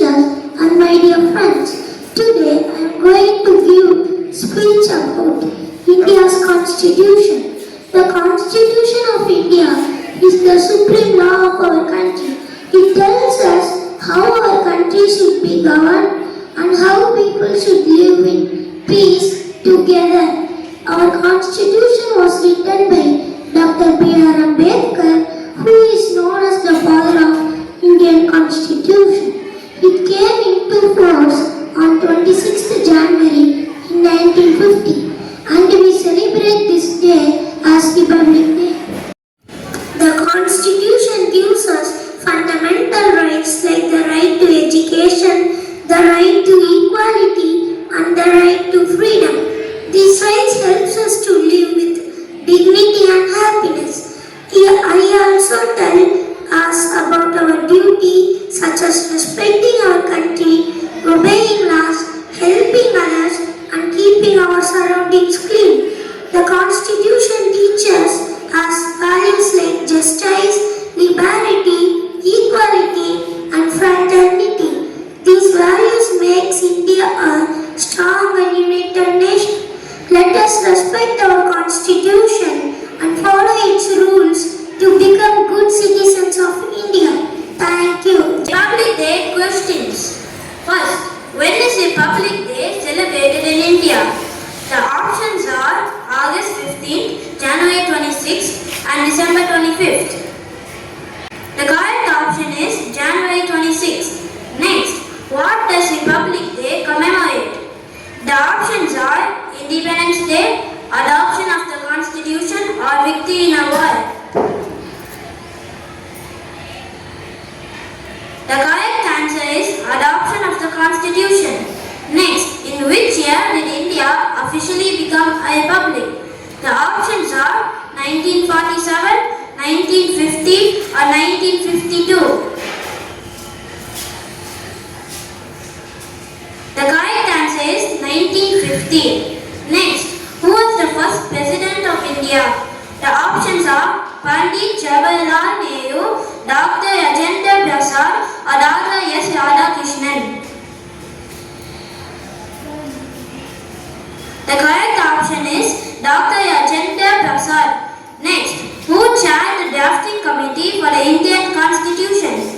teachers, and my dear friends. Today I am going to give speech about India's constitution. The Constitution of India is the supreme law of our country. It tells us how our country should be governed and how people should live in peace together. Our constitution was written by Dr. B.R. Ambedkar, who is known as the father of Indian constitution. It came into force on 26th January in 1950, and we celebrate this day as Republic Day. The Constitution gives us fundamental rights like the right to education, the right to equality, and the right to freedom. These rights helps us to live with dignity and happiness. Here I also tell us about our duty, such as respecting our country, obeying laws, helping others, and keeping our surroundings clean. The Constitution teaches us values like justice, liberty, equality, and fraternity. These values makes India a strong and united nation. Let us respect our Constitution and follow its rules to become good citizens of India. Thank you. Republic Day questions. First, when is Republic Day celebrated in India? The options are August 15th, January 26th, and December 25th. The correct option is January 26th. Next, what does Republic Day commemorate? The options are Independence Day, adoption of the Constitution, or victory in a war. The correct answer is adoption of the Constitution. Next, in which year did India officially become a republic? The options are 1947, 1950, or 1952. The correct answer is 1950. Next, who was the first president of India? The options are Pandit Jawaharlal Nehru, Dr. Rajendra Prasad, or Dr. S. Radhakrishnan. The correct option is Dr. Rajendra Prasad. Next, who chaired the drafting committee for the Indian Constitution?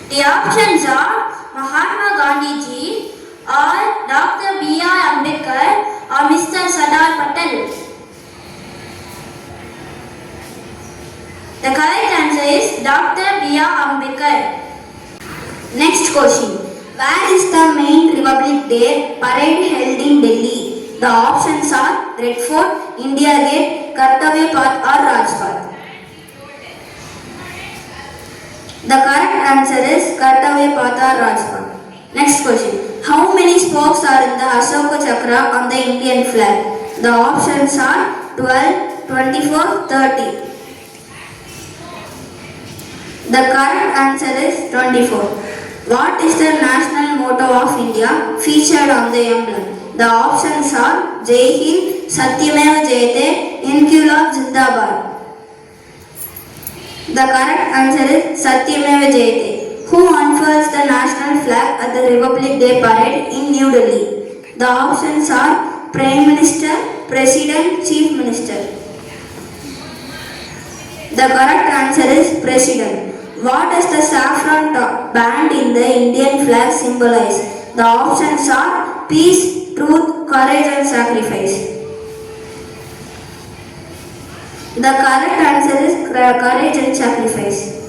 The options are Mahatma Gandhi ji, or Dr. B.R. Ambedkar, or Mr. Sardar Patel. The correct answer is Dr. B.R. Ambedkar. Next question. Where is the main Republic Day parade held in Delhi? The options are Red Fort, India Gate, Kartavya Path, or Rajpath. The correct answer is Kartavya Path or Rajpath. Next question. How many spokes are in the Ashoka Chakra on the Indian flag? The options are 12, 24, 30. The correct answer is 24. What is the national motto of India featured on the emblem? The options are Jai Hind, Satyameva Jayate, Inquilab Zindabad. The correct answer is Satyameva Jayate. Who unfurls the national flag at the Republic Day parade in New Delhi? The options are Prime Minister, President, Chief Minister. The correct answer is President. What does the saffron band in the Indian flag symbolize? The options are peace, truth, courage, and sacrifice. The correct answer is courage and sacrifice.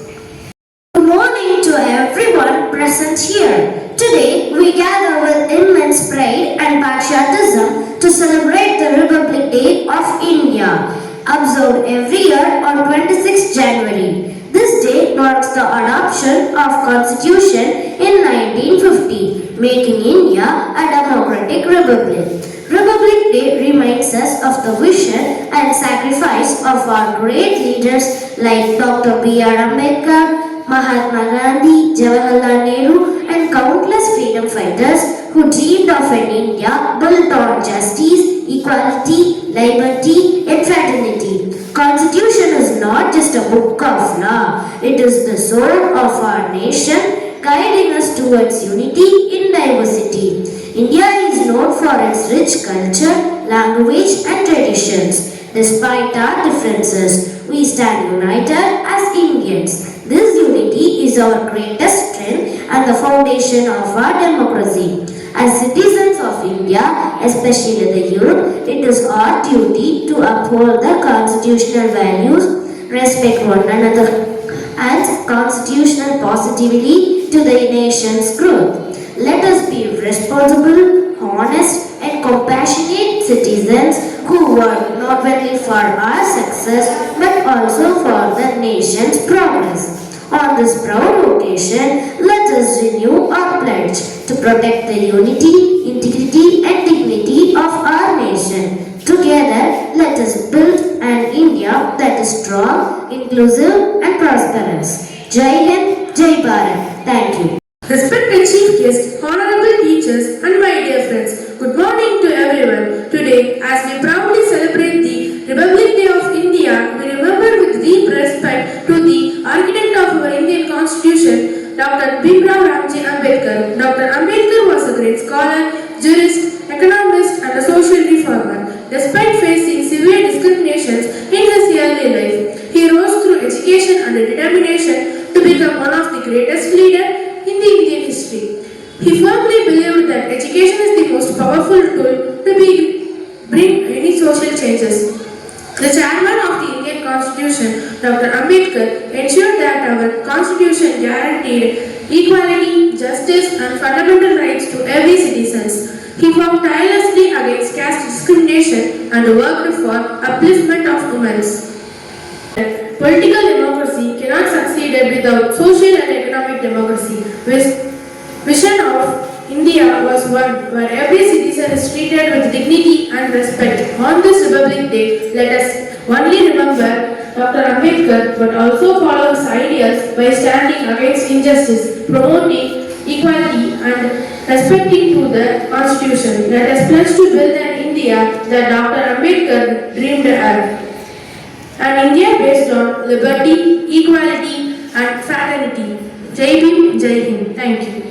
Good morning to everyone present here. Today we gather with immense pride and patriotism to celebrate the Republic Day of India, observed every year on 26 January. This day marks the adoption of Constitution in 1950, making India a democratic republic. Republic Day reminds us of the vision and sacrifice of our great leaders like Dr. B.R. Ambedkar, Mahatma Gandhi, Jawaharlal Nehru, and countless freedom fighters who dreamed of an India built on justice, equality, liberty, and fraternity. Constitution is not just a book of law, it is the soul of our nation, guiding us towards unity in diversity. India is known for its rich culture, language and traditions. Despite our differences, we stand united as Indians. This unity is our greatest strength and the foundation of our democracy. As citizens of India, especially the youth, it is our duty to uphold the constitutional values, respect one another, and constitutional positivity to the nation's growth. Let us be responsible, honest, and compassionate citizens who work not only for our success but also for the nation's progress. On this proud occasion, let us renew our pledge to protect the unity, integrity, and dignity of our nation. Together, let us build an India that is strong, inclusive, and prosperous. Jai Hind, Jai Bharat. Thank you. Respected Chief Guest, Honorable Teachers, and my dear friends, good morning to everyone. Today, as we proudly celebrate the Republic Day of India, we remember with deep respect to the architect of our Indian Constitution, Dr. Bhimrao Ramji Ambedkar. Dr. Ambedkar was a great scholar, jurist, economist, and a social reformer. Despite facing severe discriminations in his early life, he rose through education and determination to become one of the greatest leaders in the Indian history. He firmly believed that education is the most powerful tool to bring any social changes. The chairman of the Indian Constitution, Dr. Ambedkar, ensured that our Constitution guaranteed equality, justice, and fundamental rights to every citizen. He fought tirelessly against caste discrimination and worked for upliftment of women. Political democracy cannot succeed without social and economic democracy. Vision of India was one where every citizen is treated with dignity and respect. On this Republic Day, let us only remember Dr. Ambedkar but also follow his ideals by standing against injustice, promoting equality and respecting to the Constitution. Let us pledge to build an India that Dr. Ambedkar dreamed of. An India based on liberty, equality and fraternity. Jai Bhim, Jai Hind. Thank you.